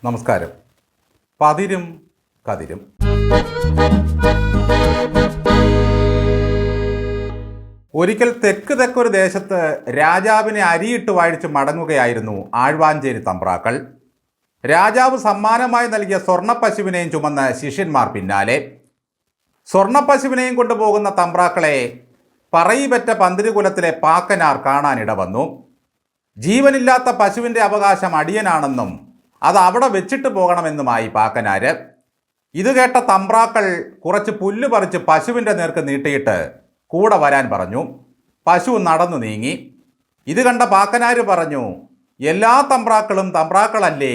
നമസ്കാരം. പതിരും കതിരും. ഒരിക്കൽ തെക്കൊരു ദേശത്ത് രാജാവിനെ അരിയിട്ട് വാഴിച്ച് മടങ്ങുകയായിരുന്നു ആഴ്വാഞ്ചേരി തമ്പ്രാക്കൾ. രാജാവ് സമ്മാനമായി നൽകിയ സ്വർണ്ണപ്പശുവിനെയും ചുമന്ന് ശിഷ്യന്മാർ പിന്നാലെ. സ്വർണ്ണപ്പശുവിനെയും കൊണ്ടുപോകുന്ന തമ്പ്രാക്കളെ പറയിപെറ്റ പന്തിരുകുലത്തിലെ പാക്കനാർ കാണാനിട വന്നു. ജീവനില്ലാത്ത പശുവിൻ്റെ അവകാശം അടിയനാണെന്നും അത് അവിടെ വെച്ചിട്ട് പോകണമെന്നുമായി പാക്കനാര്. ഇത് കേട്ട തമ്പ്രാക്കൾ കുറച്ച് പുല്ല് പറിച്ച് പശുവിൻ്റെ നേർക്ക് നീട്ടിയിട്ട് കൂടെ വരാൻ പറഞ്ഞു. പശു നടന്നു നീങ്ങി. ഇത് കണ്ട പാക്കനാര് പറഞ്ഞു, എല്ലാ തമ്പ്രാക്കളും തമ്പ്രാക്കളല്ലേ,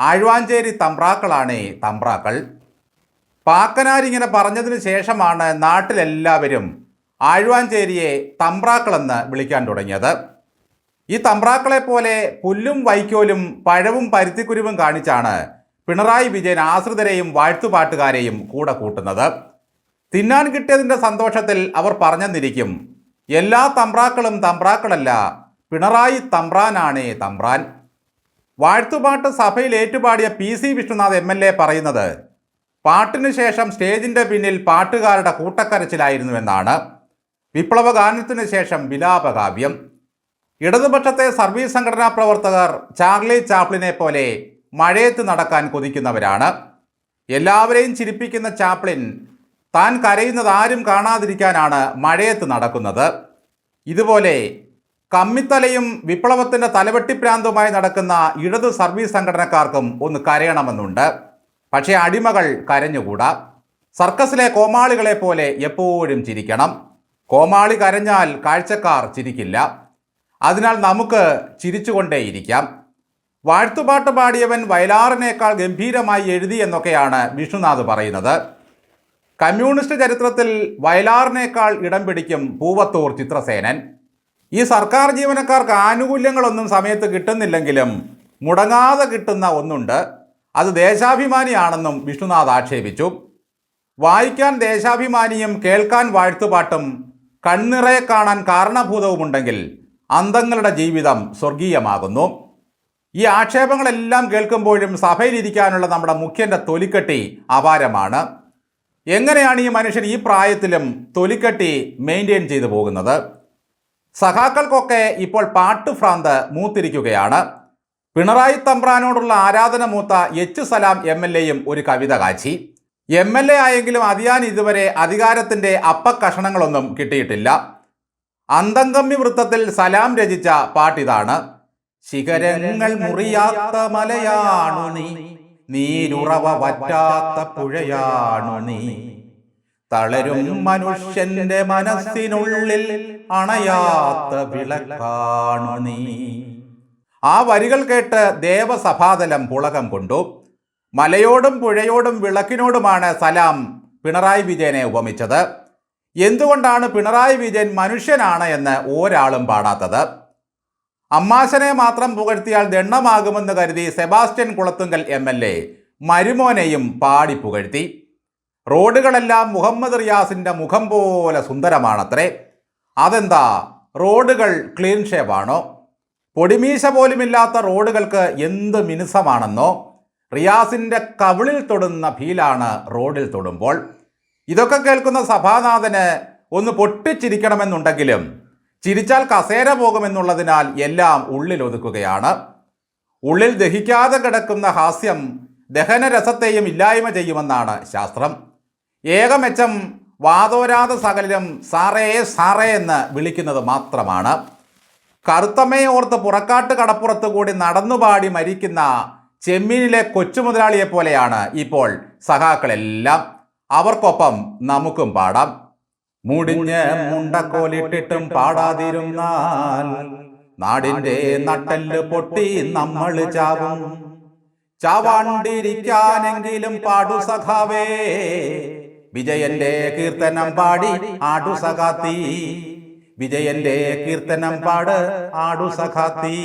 ആഴ്വാഞ്ചേരി തമ്പ്രാക്കളാണേ തമ്പ്രാക്കൾ. പാക്കനാരിങ്ങനെ പറഞ്ഞതിന് ശേഷമാണ് നാട്ടിലെല്ലാവരും ആഴ്വാഞ്ചേരിയെ തമ്പ്രാക്കളെന്ന് വിളിക്കാൻ തുടങ്ങിയത്. ഈ തമ്പ്രാക്കളെ പോലെ പുല്ലും വൈക്കോലും പഴവും പരുത്തിക്കുരുവും കാണിച്ചാണ് പിണറായി വിജയൻ ആശ്രിതരെയും വാഴ്ത്തുപാട്ടുകാരെയും കൂടെ കൂട്ടുന്നത്. തിന്നാൻ കിട്ടിയതിൻ്റെ സന്തോഷത്തിൽ അവർ പറഞ്ഞെന്നിരിക്കും, എല്ലാ തമ്പ്രാക്കളും തമ്പ്രാക്കളല്ല, പിണറായി തമ്പ്രാനാണേ തമ്പ്രാൻ. വാഴ്ത്തുപാട്ട് സഭയിൽ ഏറ്റുപാടിയ PC വിഷ്ണുനാഥ് MLA പറയുന്നത് പാട്ടിനു ശേഷം സ്റ്റേജിൻ്റെ പിന്നിൽ പാട്ടുകാരുടെ കൂട്ടക്കരച്ചിലായിരുന്നുവെന്നാണ്. വിപ്ലവ ഗാനത്തിനു ശേഷം വിലാപകാവ്യം. ഇടതുപക്ഷത്തെ സർവീസ് സംഘടനാ പ്രവർത്തകർ ചാർലി ചാപ്ലിനെ പോലെ മഴയത്ത് നടക്കാൻ കൊതിക്കുന്നവരാണ്. എല്ലാവരെയും ചിരിപ്പിക്കുന്ന ചാപ്ലിൻ താൻ കരയുന്നത് ആരും കാണാതിരിക്കാനാണ് മഴയത്ത് നടക്കുന്നത്. ഇതുപോലെ കമ്മിത്തലയും വിപ്ലവത്തിൻ്റെ തലവെട്ടിപ്രാന്തുമായി നടക്കുന്ന ഇടതു സർവീസ് സംഘടനക്കാർക്കും ഒന്ന് കരയണമെന്നുണ്ട്. പക്ഷേ അടിമകൾ കരഞ്ഞുകൂടാ. സർക്കസിലെ കോമാളികളെ പോലെ എപ്പോഴും ചിരിക്കണം. കോമാളി കരഞ്ഞാൽ കാഴ്ചക്കാർ ചിരിക്കില്ല. അതിനാൽ നമുക്ക് ചിരിച്ചുകൊണ്ടേയിരിക്കാം. വാഴ്ത്തുപാട്ട് പാടിയവൻ വയലാറിനേക്കാൾ ഗംഭീരമായി എഴുതി എന്നൊക്കെയാണ് വിഷ്ണുനാഥ് പറയുന്നത്. കമ്മ്യൂണിസ്റ്റ് ചരിത്രത്തിൽ വയലാറിനേക്കാൾ ഇടം പിടിക്കും പൂവത്തൂർ ചിത്രസേനൻ. ഈ സർക്കാർ ജീവനക്കാർക്ക് ആനുകൂല്യങ്ങളൊന്നും സമയത്ത് കിട്ടുന്നില്ലെങ്കിലും മുടങ്ങാതെ കിട്ടുന്ന ഒന്നുണ്ട്, അത് ദേശാഭിമാനിയാണെന്നും വിഷ്ണുനാഥ് ആക്ഷേപിച്ചു. വായിക്കാൻ ദേശാഭിമാനിയും കേൾക്കാൻ വാഴ്ത്തുപാട്ടും കണ്ണിറയെ കാണാൻ കാരണഭൂതവുമുണ്ടെങ്കിൽ അന്തങ്ങളുടെ ജീവിതം സ്വർഗീയമാകുന്നു. ഈ ആക്ഷേപങ്ങളെല്ലാം കേൾക്കുമ്പോഴും സഭയിലിരിക്കാനുള്ള നമ്മുടെ മുഖ്യൻ്റെ തൊലിക്കെട്ടി അപാരമാണ്. എങ്ങനെയാണ് ഈ മനുഷ്യൻ ഈ പ്രായത്തിലും തൊലിക്കെട്ടി മെയിൻറ്റെയിൻ ചെയ്തു പോകുന്നത്? സഖാക്കൾക്കൊക്കെ ഇപ്പോൾ പാട്ടുഭ്രാന്ത് മൂത്തിരിക്കുകയാണ്. പിണറായി തമ്പ്രാനോടുള്ള ആരാധന മൂത്ത H. സലാം MLAയും ഒരു കവിത കാച്ചി. MLA ആയെങ്കിലും അതിയാൻ ഇതുവരെ അധികാരത്തിൻ്റെ അപ്പക്കഷണങ്ങളൊന്നും കിട്ടിയിട്ടില്ല. അന്തംകമ്മി വൃത്തത്തിൽ സലാം രചിച്ച പാട്ടിതാണ്. ശിഖരങ്ങൾ മുറിയാത്ത മലയാണു നീ, നീരുറവ വറ്റാത്ത പുഴയാണു നീ, തളരും മനുഷ്യന്റെ മനസ്സിനുള്ളിൽ അണയാത്ത വിളക്കാണു നീ. ആ വരികൾ കേട്ട് ദേവസഭാതലം പുളകം കൊണ്ടു. മലയോടും പുഴയോടും വിളക്കിനോടുമാണ് സലാം പിണറായി വിജയനെ ഉപമിച്ചത്. എന്തുകൊണ്ടാണ് പിണറായി വിജയൻ മനുഷ്യനാണ് എന്ന് ഒരാളും പാടാത്തത്? അമ്മാശനെ മാത്രം പുകഴ്ത്തിയാൽ ദണ്ണമാകുമെന്ന് കരുതി സെബാസ്റ്റ്യൻ കുളത്തുങ്കൽ MLA മരുമോനെയും പാടി പുകഴ്ത്തി. റോഡുകളെല്ലാം മുഹമ്മദ് റിയാസിൻ്റെ മുഖം പോലെ സുന്ദരമാണത്രേ. അതെന്താ, റോഡുകൾ ക്ലീൻ ഷേവാണോ? പൊടിമീശ പോലുമില്ലാത്ത റോഡുകൾക്ക് എന്ത് മിനുസമാണെന്നോ? റിയാസിൻ്റെ കവിളിൽ തൊടുന്ന ഫീലാണ് റോഡിൽ തൊടുമ്പോൾ. ഇതൊക്കെ കേൾക്കുന്ന സഭാനാഥന് ഒന്ന് പൊട്ടിച്ചിരിക്കണമെന്നുണ്ടെങ്കിലും ചിരിച്ചാൽ കസേര പോകുമെന്നുള്ളതിനാൽ എല്ലാം ഉള്ളിൽ ഒതുക്കുകയാണ്. ഉള്ളിൽ ദഹിക്കാതെ കിടക്കുന്ന ഹാസ്യം ദഹനരസത്തെയും ഇല്ലായ്മ ചെയ്യുമെന്നാണ് ശാസ്ത്രം. ഏകമെച്ചം വാതോരാത സകലരും സാറേ സാറേ എന്ന് വിളിക്കുന്നത് മാത്രമാണ്. കറുത്തമ്മയെ ഓർത്ത് പുറക്കാട്ട് കടപ്പുറത്ത് കൂടി നടന്നുപാടി മരിക്കുന്ന ചെമ്മീനിലെ കൊച്ചുമുതലാളിയെ പോലെയാണ് ഇപ്പോൾ സഖാക്കളെല്ലാം. അവർക്കൊപ്പം നമുക്കും പാടാം. മുടിഞ്ഞ് മുണ്ടക്കോലിട്ടിട്ടും പാടാതിരുന്നാൽ നാടിൻ്റെ നട്ടെല്ല് പൊട്ടി നമ്മൾ ചാവും. ചാവാണ്ടിരിക്കാനെങ്കിലും പാടു സഖാവേ, വിജയന്റെ കീർത്തനം പാടി ആടു സഖാത്തി, വിജയന്റെ കീർത്തനം പാട് ആടു സഖാത്തി.